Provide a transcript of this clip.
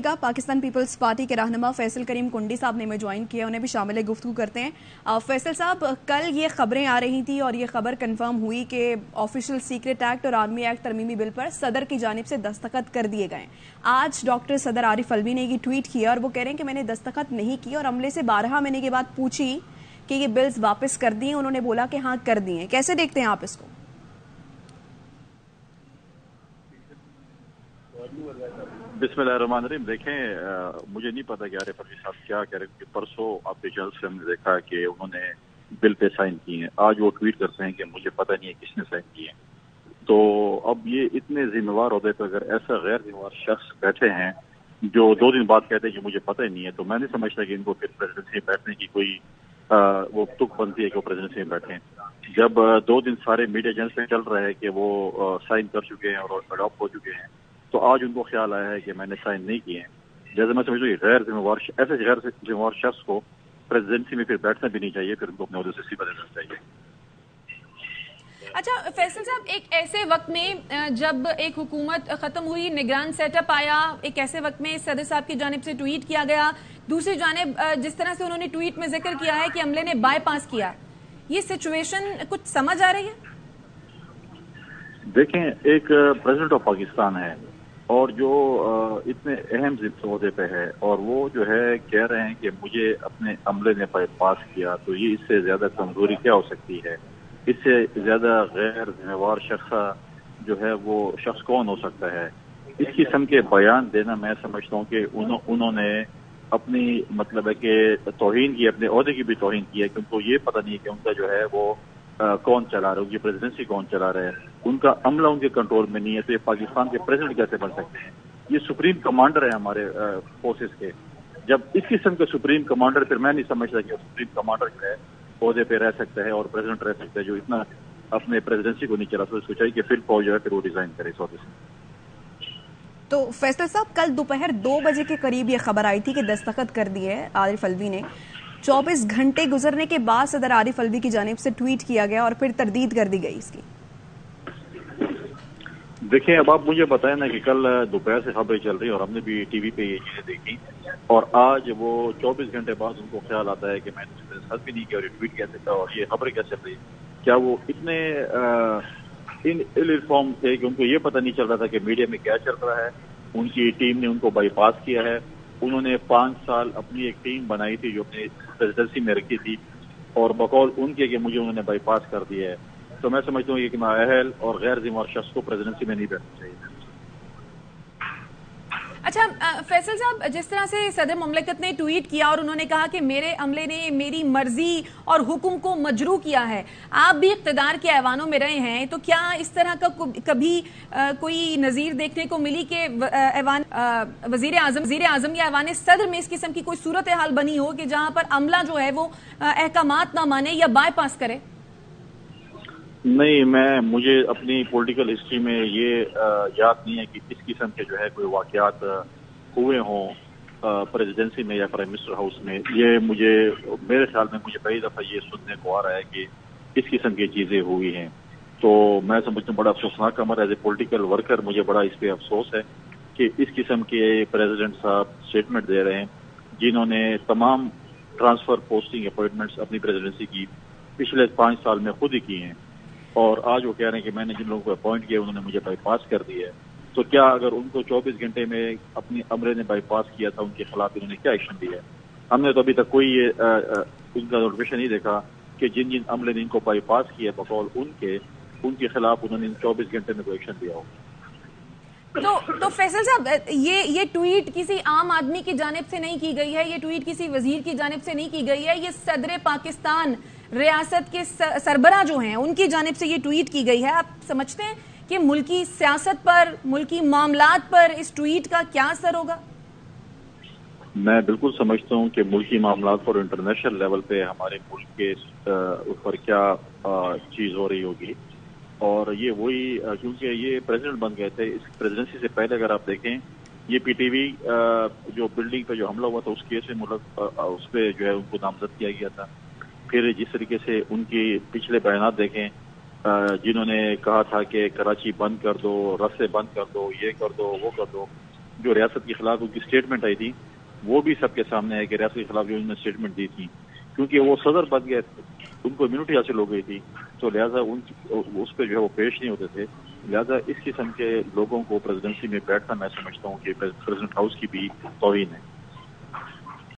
Pakistan peoples party के रहनुमा फैसल करीम कुंडी साहब ने हमें ज्वाइन किया, उन्हें भी शामिल गुफ्तगू करते हैं। फैसल साहब, कल ये खबरें आ रही थी और ये खबर कंफर्म हुई कि ऑफिशियल सीक्रेट एक्ट और आर्मी एक्ट तरमीमी बिल पर सदर की जानिब से दस्तखत कर दिए गए। आज डॉक्टर सदर आरिफ अलवी ने ये ट्वीट किया और वो कह रहे हैं कि मैंने दस्तखत नहीं की और अमले से 12 महीने के बाद पूछी कि ये बिल्स वापस कर दिए, उन्होंने बोला कि हाँ कर दिए। कैसे देखते हैं आप इसको? बिस्मिल्लाहिर्रहमानिर्रहीम। देखें, मुझे नहीं पता कि आरिफ अलवी साहब क्या कह रहे हैं, परसों आपके चैनल से हमने देखा कि उन्होंने बिल पे साइन किए हैं। आज वो ट्वीट करते हैं कि मुझे पता नहीं है किसने साइन किए हैं। तो अब ये इतने जिम्मेवार होते तो अगर ऐसा गैर जिम्मेवार शख्स बैठे हैं जो 2 दिन बाद कहते हैं कि मुझे पता ही नहीं है, तो मैं नहीं समझता कि इनको फिर प्रेसिडेंसी में बैठने की कोई वो तुक बनती है कि वो प्रेसिडेंसी में बैठे। जब 2 दिन सारे मीडिया एजेंट्स में चल रहा है कि वो साइन कर चुके हैं और अडॉप्ट हो चुके हैं, तो आज उनको ख्याल आया है कि मैंने साइन नहीं किए हैं। जैसे मैं समझता हूँ गैर जिम्मेवार ऐसे गैर जिम्मेवार शख्स को प्रेसिडेंसी में फिर बैठना भी नहीं चाहिए, फिर उनको अपने ओहदे से इस्तीफा देना चाहिए। अच्छा फैसल साहब, एक ऐसे वक्त में जब एक हुकूमत खत्म हुई, निगरान सेटअप आया, एक ऐसे वक्त में सदर साहब की जानिब से ट्वीट किया गया, दूसरी जानिब जिस तरह से उन्होंने ट्वीट में जिक्र किया है कि अमले ने बाईपास किया, ये सिचुएशन कुछ समझ आ रही है? देखें, एक प्रेसिडेंट ऑफ पाकिस्तान है और जो इतने अहम ओहदे पे है और वो जो है कह रहे हैं कि मुझे अपने अमले ने बाईपास किया, तो ये इससे ज्यादा कमजोरी क्या हो सकती है? इससे ज्यादा गैर जिम्मेवार शख्स जो है वो शख्स कौन हो सकता है? इस किस्म के बयान देना मैं समझता हूँ कि उन्होंने अपनी मतलब है कि तौहीन की, अपने ओहदे की भी तौहीन की है, क्योंकि उनको ये पता नहीं है कि उनका जो है वो कौन चला रहा है, उनकी प्रेसिडेंसी कौन चला रहा है, उनका अमला उनके कंट्रोल में नहीं है। तो ये पाकिस्तान के प्रेसिडेंट कैसे बन सकते हैं? ये सुप्रीम कमांडर है हमारे फोर्सेस के। जब इस किस्म के सुप्रीम कमांडर, फिर मैं नहीं समझता कि सुप्रीम कमांडर जो है ओहदे पे रह सकता है और प्रेसिडेंट रह सकता है जो इतना अपने प्रेसिडेंसी को नहीं चला। तो इसको चाहिए कि फिर फौज जो है फिर वो डिजाइन करे इस ओहदे से। तो फैसल साहब, कल दोपहर 2 बजे के करीब ये खबर आई थी कि दस्तखत कर दिए आरिफ अलवी ने। 24 घंटे गुजरने के बाद सदर आरिफ अलवी की जानिब से ट्वीट किया गया और फिर तरदीद कर दी गई इसकी। देखिए, अब आप मुझे बताएं ना कि कल दोपहर से खबरें चल रही और हमने भी टीवी पे ये चीजें देखी और आज वो 24 घंटे बाद उनको ख्याल आता है कि मैंने उसके साथ भी नहीं किया और ये ट्वीट कैसे था और ये खबरें कैसे चल रही। क्या वो इतने इनफॉर्म थे कि उनको ये पता नहीं चल रहा था कि मीडिया में क्या चल रहा है? उनकी टीम ने उनको बाईपास किया है। उन्होंने 5 साल अपनी एक टीम बनाई थी जो अपनी प्रेसिडेंसी में रखी थी और बकौल उनके कि मुझे उन्होंने बाईपास कर दिया है। तो मैं समझता हूँ कि नाअहल और गैर जिम्मेवार शख्स को प्रेसिडेंसी में नहीं बैठना चाहिए। अच्छा फैसल साहब, जिस तरह से सदर मुमलिकत ने ट्वीट किया और उन्होंने कहा कि मेरे अमले ने मेरी मर्जी और हुक्म को मजरू किया है, आप भी इख्तिदार के ऐवानों में रहे हैं, तो क्या इस तरह का कभी कोई नजीर देखने को मिली कि वजीर आजम या ऐवान सदर में इस किस्म की कोई सूरत हाल बनी हो कि जहां पर अमला जो है वो अहकामात ना माने या बाईपास करे? नहीं, मुझे अपनी पॉलिटिकल हिस्ट्री में ये याद नहीं है कि किस किस्म के जो है कोई वाकयात हुए हों प्रेसिडेंसी में या प्राइम मिनिस्टर हाउस में। ये मेरे ख्याल में मुझे पहली दफा ये सुनने को आ रहा है कि इस किस्म की चीजें हुई हैं। तो मैं समझता हूँ बड़ा अफसोसनाक अमर एज ए पॉलिटिकल वर्कर मुझे बड़ा इस पे अफसोस है कि इस किस्म के प्रेसिडेंट साहब स्टेटमेंट दे रहे हैं जिन्होंने तमाम ट्रांसफर, पोस्टिंग, अपॉइंटमेंट्स अपनी प्रेसिडेंसी की पिछले 5 साल में खुद ही की हैं और आज वो कह रहे हैं कि मैंने जिन लोगों को अपॉइंट किया उन्होंने मुझे बाईपास कर दिया है। तो क्या अगर उनको 24 घंटे में अपने अमले ने बाईपास किया था, उनके खिलाफ इन्होंने क्या एक्शन लिया है? हमने तो अभी तक कोई उनका नोटिफिकेशन नहीं देखा कि जिन जिन अमले ने इनको बाईपास किया बकौल उनके खिलाफ उन्होंने 24 घंटे में कोई एक्शन लिया हो। तो फैसल साहब, ये ट्वीट किसी आम आदमी की जानिब से नहीं की गई है, ये ट्वीट किसी वजीर की जानिब से नहीं की गई है, ये सदर पाकिस्तान रियासत के सरबराह जो हैं उनकी जानिब से ये ट्वीट की गई है। आप समझते हैं कि मुल्की सियासत पर, मुल्की मामलात पर इस ट्वीट का क्या असर होगा? मैं बिल्कुल समझता हूँ कि मुल्की मामलात पर इंटरनेशनल लेवल पे हमारे मुल्क के ऊपर क्या चीज हो रही होगी। और ये वही, क्योंकि ये प्रेसिडेंट बन गए थे, इस प्रेसिडेंसी से पहले अगर आप देखें ये पीटीवी जो बिल्डिंग पे जो हमला हुआ था उस केस में उस पर जो है उनको नामजद किया गया था। फिर जिस तरीके से उनकी पिछले बयानात देखें, जिन्होंने कहा था कि कराची बंद कर दो, रस्ते बंद कर दो, ये कर दो, वो कर दो, جو ریاست کے خلاف ان کی اسٹیٹمنٹ آئی تھی وہ بھی سب کے سامنے ہے کہ ریاست کے خلاف جو انہوں نے اسٹیٹمنٹ دی تھی، کیونکہ وہ صدر بن گئے ان کو امیونٹی حاصل ہو گئی تھی، تو لہٰذا اس پہ جو ہے وہ پیش نہیں ہوتے تھے. لہٰذا اس قسم کے لوگوں کو پریزیڈنسی میں بیٹھنا میں سمجھتا ہوں کہ پریزیڈنٹ ہاؤس کی بھی توہین ہے.